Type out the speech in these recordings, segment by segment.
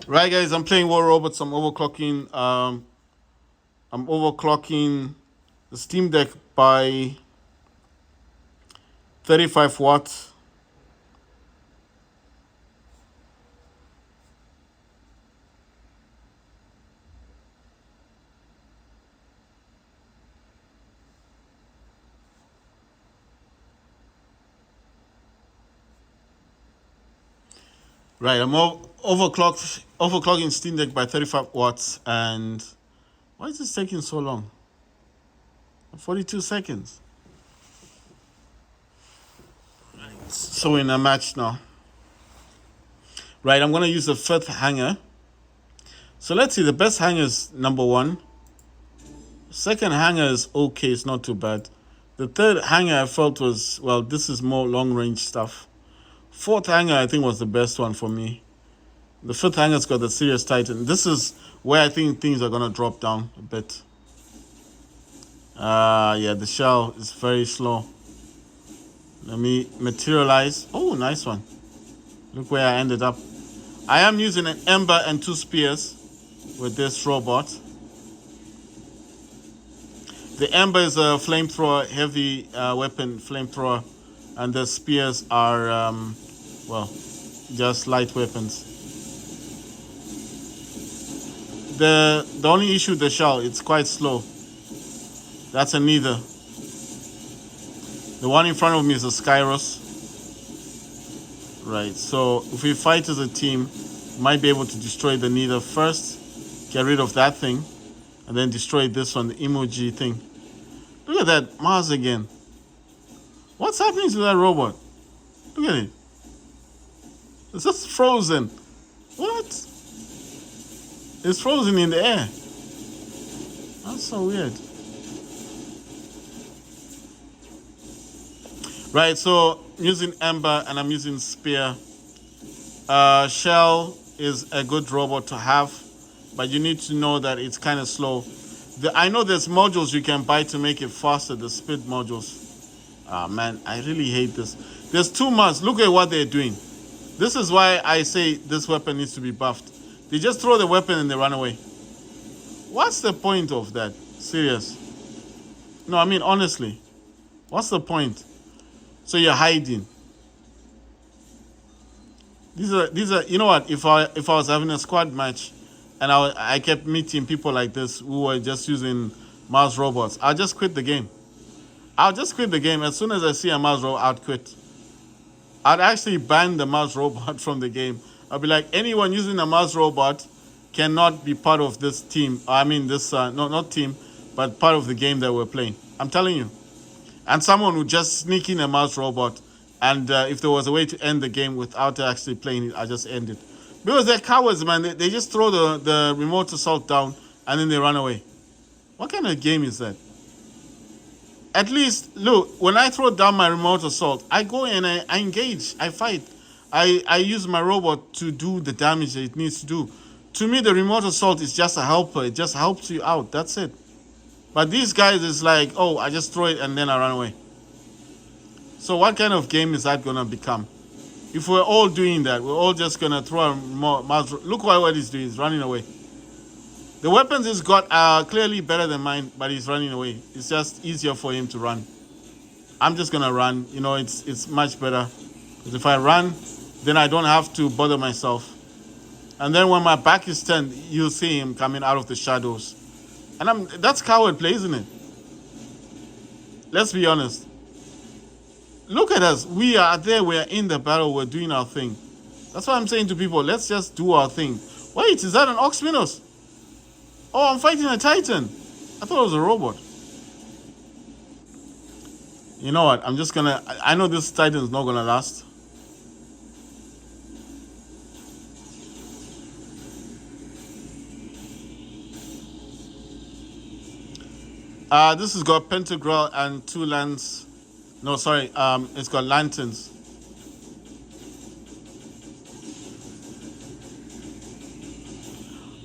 Right, guys, I'm playing War Robots. I'm overclocking the Steam Deck by 35 watts. Right, I'm overclocking Steam Deck by 35 watts, and why is this taking so long? 42 seconds. So we're in a match now. Right, I'm gonna use the fifth hanger. So let's see. The best hanger is number one. Second hanger is okay. It's not too bad. The third hanger I felt was, well, this is more long range stuff. Fourth hanger I think was the best one for me. The fifth hanger's got the Sirius Titan. This is where I think things are gonna drop down a bit. Yeah, the shell is very slow. Let me materialize. Oh, nice one. Look where I ended up. I am using an Ember and 2 spears with this robot. The Ember is a flamethrower, heavy weapon flamethrower, and the spears are, well, just light weapons. The only issue with the shell, it's quite slow. That's a Neither. The one in front of me is a Skyros. Right, so if we fight as a team, we might be able to destroy the Neither first, get rid of that thing, and then destroy this one, the emoji thing. Look at that, Mars again. What's happening to that robot? Look at it. It's just frozen. What? It's frozen in the air. That's so weird. Right, so I'm using Ember and I'm using Spear. Shell is a good robot to have, but you need to know that it's kind of slow. I know there's modules you can buy to make it faster, the speed modules. Man, I really hate this. There's 2 months. Look at what they're doing. This is why I say this weapon needs to be buffed. They just throw the weapon and they run away. What's the point of that? Serious. No, I mean, honestly. What's the point? So you're hiding. These are. You know what? If I was having a squad match, and I kept meeting people like this who were just using Mars robots, I'll just quit the game. I'll just quit the game as soon as I see a Mars robot. I'd quit. I'd actually ban the Mars robot from the game. I'll be like, anyone using a Mars robot cannot be part of this team. I mean, this not team, but part of the game that we're playing. I'm telling you. And someone would just sneak in a Mars robot, and if there was a way to end the game without actually playing it, I just end it. Because they're cowards, man. They just throw the remote assault down, and then they run away. What kind of game is that? At least, look, when I throw down my remote assault, I go and I engage, I fight. I use my robot to do the damage that it needs to do. To me, the remote assault is just a helper. It just helps you out. That's it. But these guys is like, oh, I just throw it and then I run away. So what kind of game is that going to become? If we're all doing that, we're all just going to throw a Mars. Look what he's doing. He's running away. The weapons he's got are clearly better than mine, but he's running away. It's just easier for him to run. I'm just going to run. You know, it's much better. Because if I run, then I don't have to bother myself. And then when my back is turned, you'll see him coming out of the shadows. And that's coward play, isn't it? Let's be honest. Look at us. We are there. We're in the battle. We're doing our thing. That's what I'm saying to people. Let's just do our thing. Wait, is that an Oxminos? Oh, I'm fighting a Titan. I thought it was a robot. You know what? I'm just gonna... I know this Titan is not gonna last. This has got Pentagram and 2 lands. No, sorry. It's got lanterns.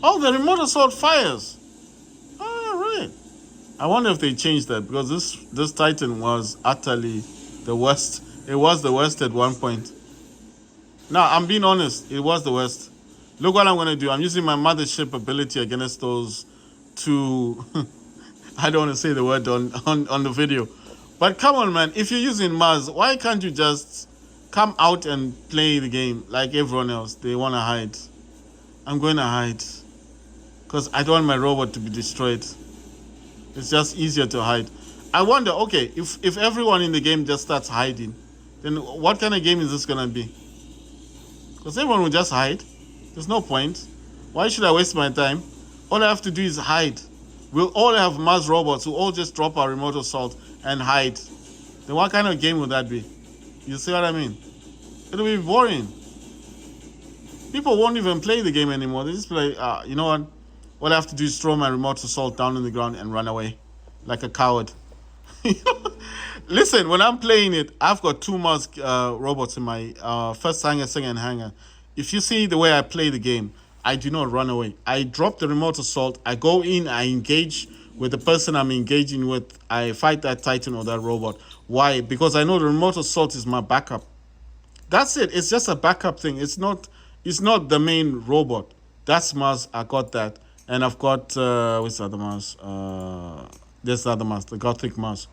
Oh, the remote assault fires. Oh, right. I wonder if they changed that, because this Titan was utterly the worst. It was the worst at one point. Now, I'm being honest. It was the worst. Look what I'm gonna do. I'm using my mothership ability against those two. I don't want to say the word on the video, but come on, man. If you're using Mars, why can't you just come out and play the game like everyone else? They want to hide. I'm going to hide because I don't want my robot to be destroyed. It's just easier to hide. I wonder, okay, if everyone in the game just starts hiding, then what kind of game is this gonna be? Because everyone will just hide. There's no point. Why should I waste my time? All I have to do is hide. We'll all have Mars robots who all just drop our remote assault and hide. Then what kind of game would that be? You see what I mean? It'll be boring. People won't even play the game anymore. They just be like, you know what? All I have to do is throw my remote assault down on the ground and run away like a coward. Listen, when I'm playing it, I've got two Mars robots in my first hanger, second hanger. If you see the way I play the game, I do not run away. I drop the remote assault. I go in, I engage with the person I'm engaging with. I fight that Titan or that robot. Why? Because I know the remote assault is my backup. That's it. It's just a backup thing. It's not the main robot. That's Mars. I got that. And I've got what's the other Mars? There's the other Mars, the Gothic Mars.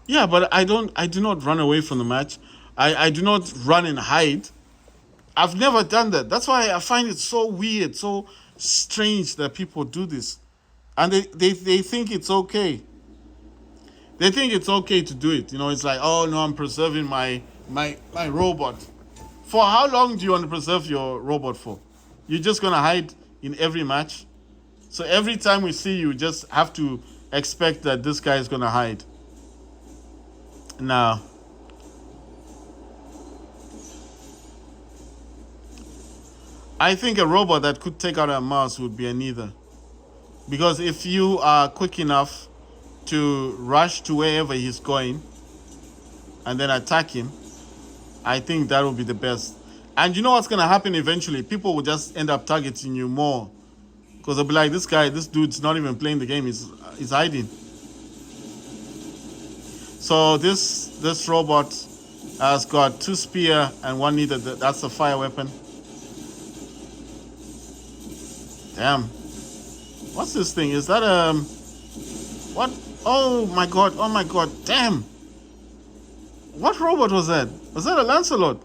Yeah, but I do not run away from the match. I do not run and hide. I've never done that. That's why I find it so weird, so strange that people do this. And they think it's okay. They think it's okay to do it. You know, it's like, oh no, I'm preserving my robot. For how long do you want to preserve your robot for? You're just gonna hide in every match? So every time we see you, just have to expect that this guy is gonna hide. Now, I think a robot that could take out a Mars would be a Neither. Because if you are quick enough to rush to wherever he's going and then attack him, I think that would be the best. And you know what's going to happen eventually? People will just end up targeting you more. Because they'll be like, this dude's not even playing the game, he's hiding. So this robot has got 2 spear and 1 Neither. That's a fire weapon. Damn. What's this thing? Is that what? Oh my god, damn. What robot was that? Was that a Lancelot?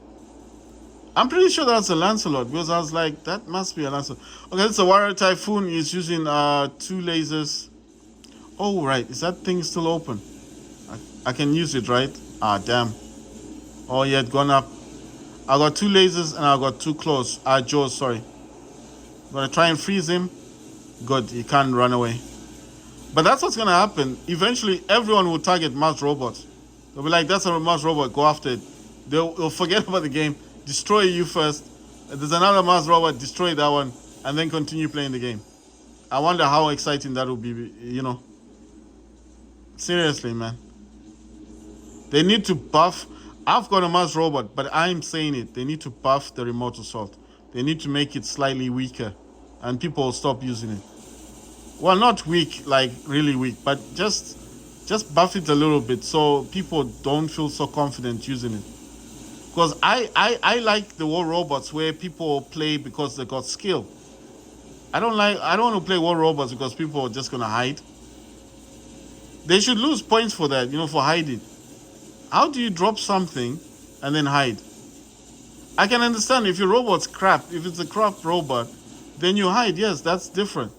I'm pretty sure that's a Lancelot because I was like, that must be a Lancelot. Okay, it's a Warrior Typhoon. It's using 2 lasers. Oh right, is that thing still open? I can use it, right? Ah damn. Oh yeah, it gone up. I got 2 lasers and I got 2 claws. Jaws, sorry. I'm gonna try and freeze him. Good, he can't run away. But that's what's gonna happen. Eventually, everyone will target Mars robots. They'll be like, that's a Mars robot, go after it. They'll forget about the game, destroy you first. There's another Mars robot, destroy that one, and then continue playing the game. I wonder how exciting that will be, you know. Seriously, man. They need to buff. I've got a Mars robot, but I'm saying it. They need to buff the remote assault. They need to make it slightly weaker, and people will stop using it. Well, not weak, like really weak, but just buff it a little bit so people don't feel so confident using it. Because I like the war robots where people play because they got skill. I don't want to play war robots because people are just gonna hide. They should lose points for that, you know, for hiding. How do you drop something and then hide? I can understand if your robot's crap, if it's a crap robot, then you hide. Yes, that's different.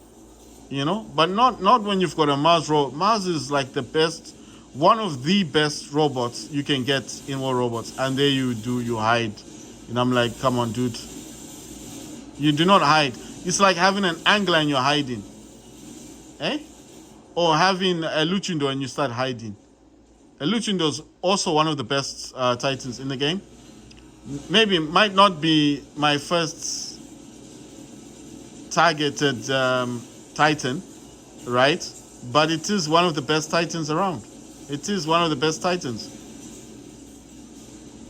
You know, but not when you've got a Mars robot. Mars is like the best, one of the best robots you can get in War Robots. And there you hide. And I'm like, come on, dude. You do not hide. It's like having an angler and you're hiding. Eh? Or having a Luchindo and you start hiding. A Luchindo is also one of the best Titans in the game. Maybe might not be my first targeted Titan, right? But it is one of the best Titans around. It is one of the best Titans.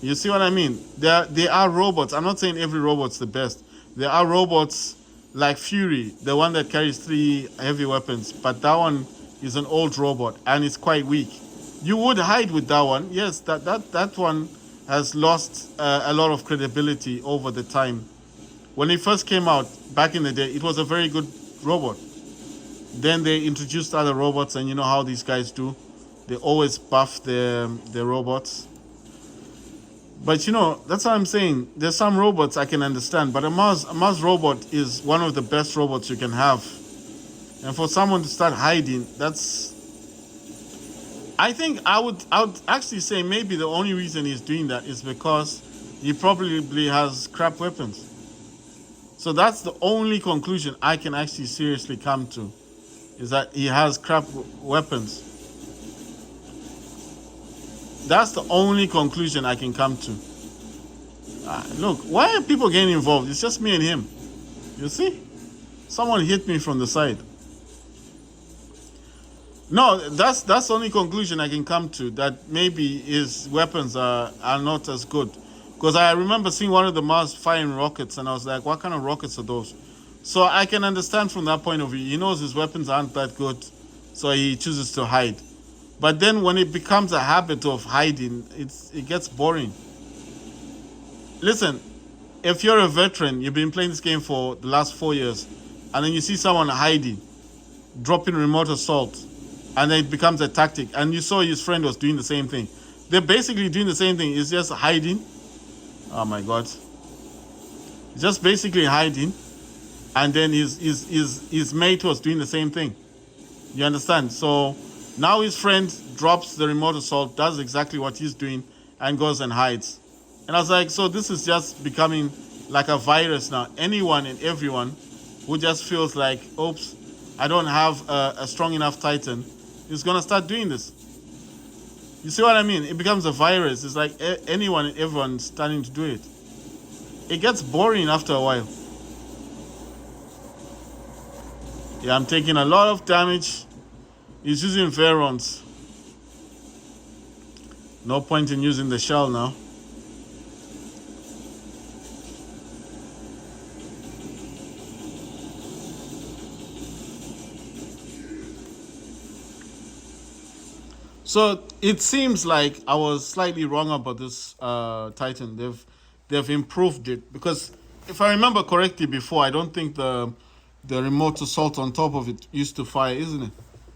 You see what I mean? There are robots. I'm not saying every robot's the best. There are robots like Fury, the one that carries 3 heavy weapons, but that one is an old robot and it's quite weak. You would hide with that one. Yes, that one has lost a lot of credibility over the time. When it first came out back in the day, it was a very good robot. Then they introduced other robots, and you know how these guys do. They always buff their robots. But you know, that's what I'm saying. There's some robots I can understand, but a Mars robot is one of the best robots you can have. And for someone to start hiding, that's... I think I would actually say maybe the only reason he's doing that is because he probably has crap weapons. So that's the only conclusion I can actually seriously come to, is that he has crap weapons. That's the only conclusion I can come to. Look, why are people getting involved? It's just me and him. You see? Someone hit me from the side. No, that's the only conclusion I can come to, that maybe his weapons are not as good. Because I remember seeing one of the Mars firing rockets, and I was like, what kind of rockets are those? So I can understand from that point of view. He knows his weapons aren't that good, so he chooses to hide. But then when it becomes a habit of hiding, it gets boring. Listen, if you're a veteran, you've been playing this game for the last 4 years, and then you see someone hiding, dropping remote assault, and then it becomes a tactic, and you saw his friend was doing the same thing. They're basically doing the same thing. It's just hiding. Oh my God. Just basically hiding, and then his mate was doing the same thing. You understand? So now his friend drops the remote assault, does exactly what he's doing, and goes and hides. And I was like, so this is just becoming like a virus now. Anyone and everyone who just feels like, oops, I don't have a strong enough Titan, is going to start doing this. You see what I mean? It becomes a virus. It's like anyone and everyone starting to do it. It gets boring after a while. Yeah, I'm taking a lot of damage. He's using Verons. No point in using the shell now. So it seems like I was slightly wrong about this Titan. They've improved it, because if I remember correctly before, I don't think the remote assault on top of it used to fire, isn't it?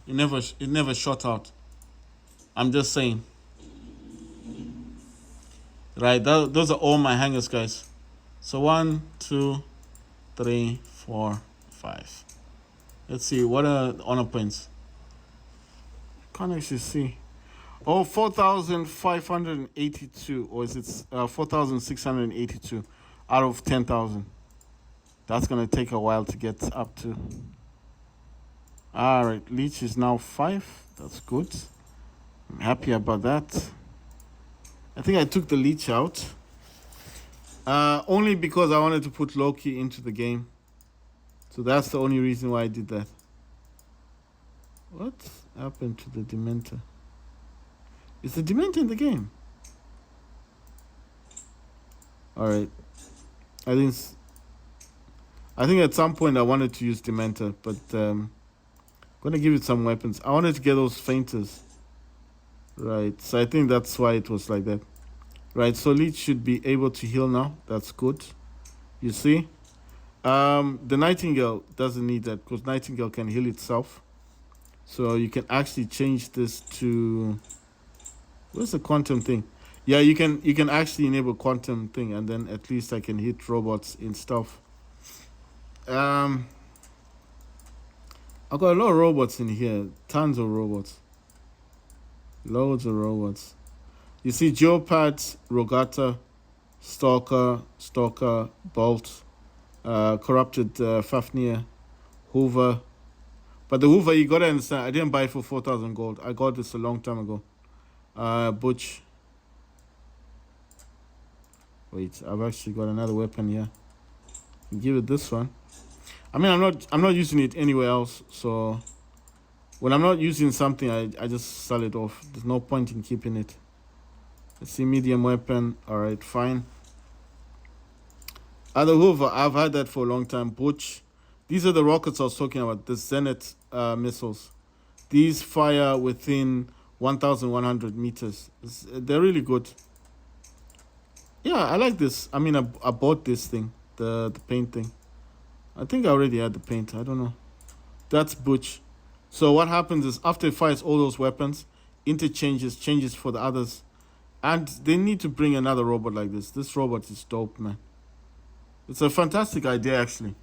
It never shot out. I'm just saying. Right, those are all my hangers, guys. So 1, 2, 3, 4, 5. Let's see, what are honor points? Can't actually see. Oh, 4,582, or is it 4,682 out of 10,000? That's gonna take a while to get up to. All right, Leech is now 5. That's good. I'm happy about that. I think I took the Leech out. Only because I wanted to put Loki into the game. So that's the only reason why I did that. What happened to the Dementor? Is the Dementor in the game? Alright. I think at some point I wanted to use Dementor, but I'm gonna give it some weapons. I wanted to get those fainters. Right, so I think that's why it was like that. Right, so Leech should be able to heal now. That's good. You see? The Nightingale doesn't need that, because Nightingale can heal itself. So you can actually change this to... Where's the quantum thing? Yeah, you can actually enable quantum thing, and then at least I can hit robots and stuff. I've got a lot of robots in here. Tons of robots. Loads of robots. You see Geopads, Rogata, Stalker, Bolt, Corrupted Fafnir, Hoover. But the Hoover, you gotta understand, I didn't buy it for 4,000 gold. I got this a long time ago. Butch. Wait, I've actually got another weapon here. Give it this one. I mean, I'm not using it anywhere else, so when I'm not using something, I just sell it off. There's no point in keeping it. Let's see, medium weapon. All right, fine. The Hoover, I've had that for a long time. Butch. These are the rockets I was talking about, the Zenith missiles. These fire within 1,100 meters. They're really good. Yeah, I like this. I mean, I bought this thing. the paint thing. I think I already had the paint. I don't know. That's Butch. So what happens is after it fires all those weapons, interchanges changes for the others, and they need to bring another robot like this. This robot is dope, man. It's a fantastic idea, actually.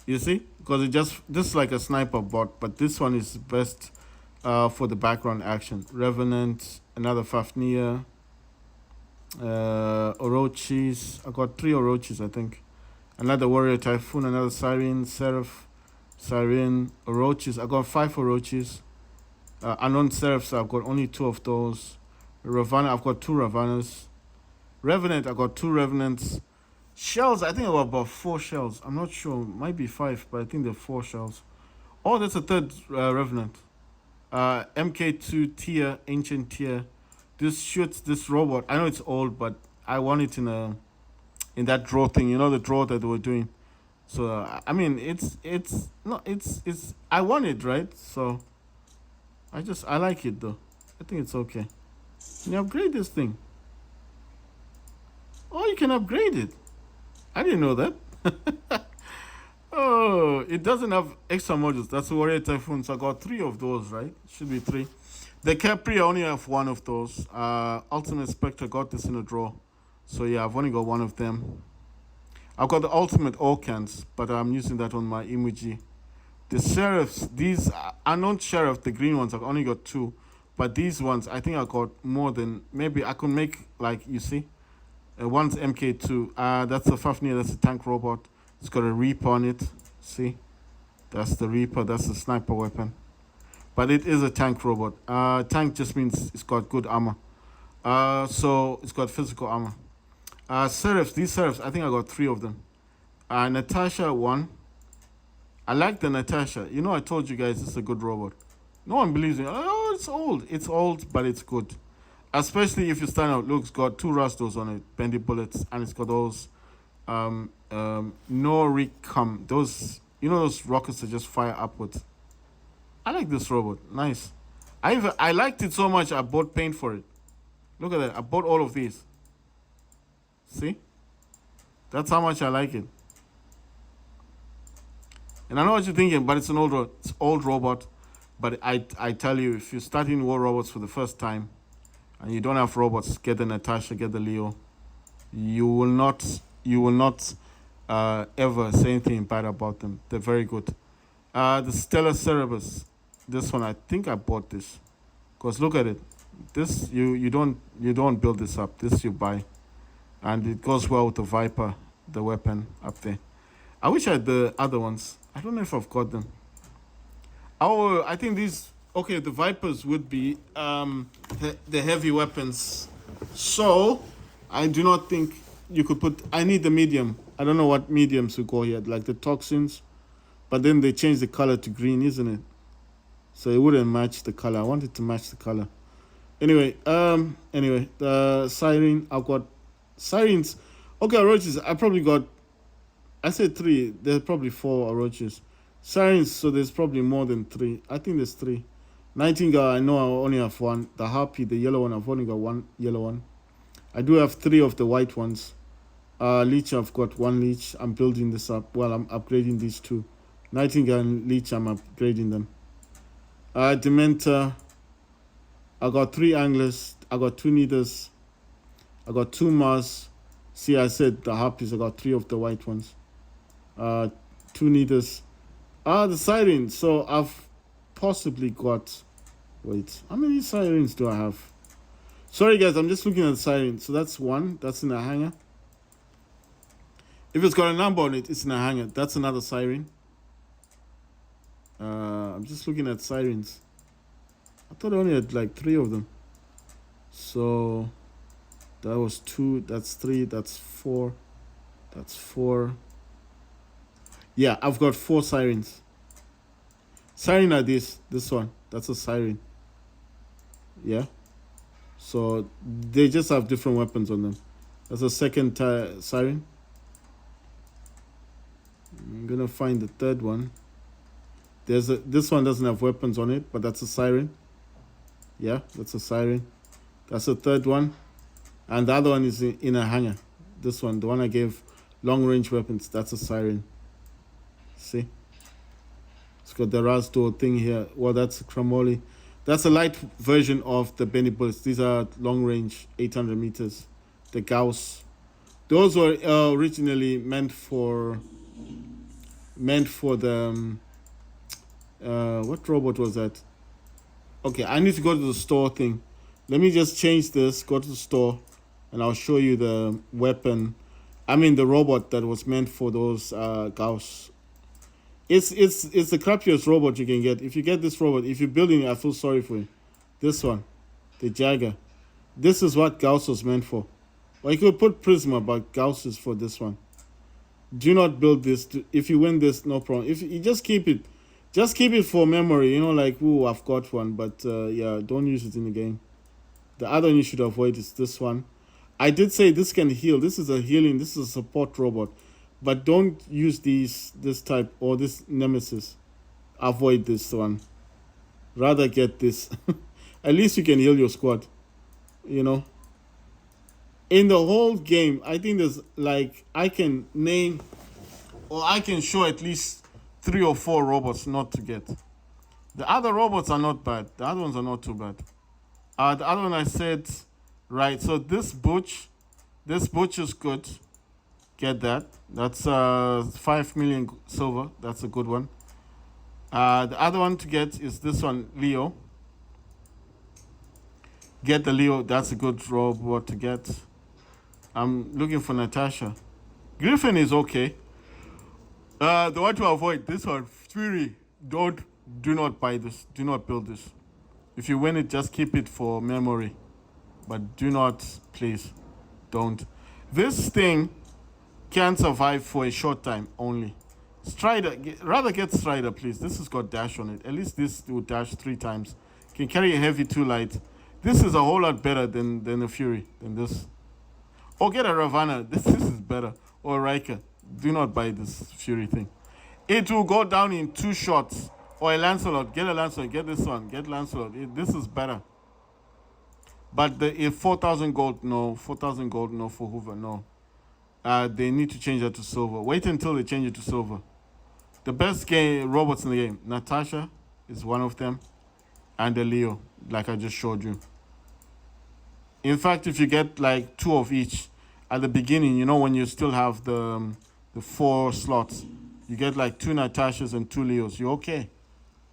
You see, because it just this is like a sniper bot, but this one is best for the background action. Revenant, another Fafnir, Orochis. I got 3 Orochis, I think. Another Warrior Typhoon, another Siren, Seraph, Siren, Orochis. I got 5 Orochis. Unknown Seraphs, I've got only 2 of those. Ravana, I've got 2 Ravanas. Revenant, I got 2 Revenants. Shells, I think I got about 4 shells. I'm not sure, might be 5, but I think they're 4 shells. Oh, that's a third Revenant. MK2 tier, ancient tier. This shoots this robot. I know it's old, but I want it in that draw thing. You know the draw that they were doing. So I mean, it's not it's I want it, right? So I like it though. I think it's okay. Can you upgrade this thing? Oh, you can upgrade it. I didn't know that. Oh, it doesn't have extra modules. That's Warrior Typhoon. So I got 3 of those, right? Should be 3. The Capri, I only have 1 of those. Ultimate Spectre got this in a draw. So yeah, I've only got 1 of them. I've got the Ultimate Orcans, but I'm using that on my emoji. The Sheriffs, these unknown Sheriff, the green ones, I've only got 2. But these ones, I think I got more than, maybe I could make, like, you see? One's MK2. That's a Fafnir, that's a tank robot. It's got a Reaper on it. See? That's the Reaper, that's the sniper weapon. But it is a tank robot. Tank just means it's got good armor. So it's got physical armor. Seraphs, these Seraphs, I think I got 3 of them. Natasha, 1. I like the Natasha. You know, I told you guys this is a good robot. No one believes me. Oh, it's old. It's old, but it's good. Especially if you stand out. Look, it's got 2 Rastos on it, bendy bullets, and it's got those no recom. Those, you know, those rockets that just fire upwards. I like this robot. Nice. I liked it so much I bought paint for it. Look at that. I bought all of these. See? That's how much I like it. And I know what you're thinking, but it's an old robot. But I tell you, if you're starting War Robots for the first time and you don't have robots, get the Natasha, get the Leo. You will not ever say anything bad about them. They're very good. The Stellar Cerebus. This one, I think I bought this. Because look at it. This you don't build this up. This you buy. And it goes well with the Viper, the weapon up there. I wish I had the other ones. I don't know if I've got them. Oh, I think these. Okay, the Vipers would be the heavy weapons. So I do not think you could put. I need the medium. I don't know what mediums we go here, like the toxins, but then they change the color to green, isn't it? So it wouldn't match the color. I want it to match the color. Anyway, the siren. I've got sirens. Okay, Orochis. I probably got. I said 3. There's probably 4 Orochis. Sirens. So there's probably more than 3. I think there's 3. Nightingale. I know I only have 1. The Harpy, the yellow one. I've only got 1 yellow one. I do have 3 of the white ones. Leech. I've got 1 Leech. I'm building this up. Well, I'm upgrading these 2. Nightingale and Leech. I'm upgrading them. Dementor. I got 3 Anglers. I got 2 Needers. I got 2 Mars. See, I said the Harpies. I got 3 of the white ones. 2 Needers. The Sirens. So I've possibly got. Wait, how many Sirens do I have? Sorry, guys. I'm just looking at the Sirens. So that's 1. That's in a hanger. If it's got a number on it, it's in a hanger. That's another Siren. I'm just looking at Sirens. I thought I only had like 3 of them. So that was 2. That's 3. That's 4. That's 4. Yeah, I've got 4 Sirens. Siren are this one. That's a Siren. Yeah. So they just have different weapons on them. That's a second Siren. I'm gonna find the third one. This one doesn't have weapons on it, but that's a Siren. Yeah, that's a Siren. That's the third one. And the other one is in a hanger. This one, the one I gave long range weapons. That's a siren. See, it's got the Rasdor thing here. Well, that's a Kramoli. That's a light version of the Benny bullets. These are long range, 800 meters. The Gauss. Those were originally meant for the what robot was that? Okay, I need to go to the store thing. Let me just change this. Go to the store, and I'll show you the weapon. I mean the robot that was meant for those Gauss. It's the crappiest robot you can get. If you get this robot, if you're building it, I feel sorry for you. This one, the Jagger. This is what Gauss was meant for. Or you could put Prisma, but Gauss is for this one. Do not build this. If you win this, no problem. If you just keep it for memory. You know, like, ooh, I've got one, but yeah, don't use it in the game. The other one you should avoid is this one. I did say this can heal. This is a healing. This is a support robot, but don't use this type or this Nemesis. Avoid this one. Rather get this. At least you can heal your squad. You know. In the whole game, I think there's like I can name or I can show at least 3 or 4 robots not to get. The other robots are not bad. The other ones are not too bad. The other one I said, right, so this Butch is good. Get that. That's 5 million silver. That's a good one. The other one to get is this one, Leo. Get the Leo. That's a good robot to get. I'm looking for Natasha. Griffin is okay. The one to avoid, this one, Fury. Do not buy this. Do not build this. If you win it, just keep it for memory. But do not, please, don't. This thing can survive for a short time only. Strider, rather get Strider, please. This has got dash on it. At least this will dash 3 times. Can carry a heavy 2 light. This is a whole lot better than a Fury, than this. Or get a Ravana. This is better. Or Riker. Do not buy this Fury thing. It will go down in 2 shots. Or a Lancelot. Get a Lancelot. Get this one. Get Lancelot. This is better. But if 4,000 gold, no. 4,000 gold, no for Hoover, no. They need to change that to silver. Wait until they change it to silver. The best game robots in the game. Natasha is one of them. And the Leo, like I just showed you. In fact, if you get like 2 of each at the beginning, you know, when you still have the 4 slots, you get like 2 Natashas and 2 Leos. You're okay.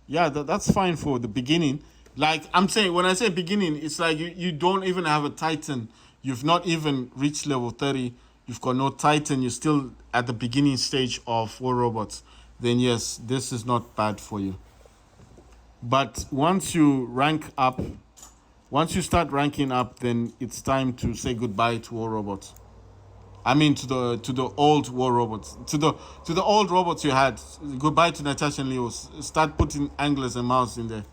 Yeah, that's fine for the beginning. Like I'm saying, when I say beginning, it's like you don't even have a Titan. You've not even reached level 30. You've got no Titan. You're still at the beginning stage of War Robots. Then yes, this is not bad for you. But once you rank up, once you start ranking up, then it's time to say goodbye to War Robots. I mean to the old War Robots. To the old robots you had. Goodbye to Natasha and Leo. Start putting anglers and mouse in there.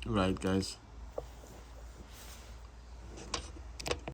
Right, guys.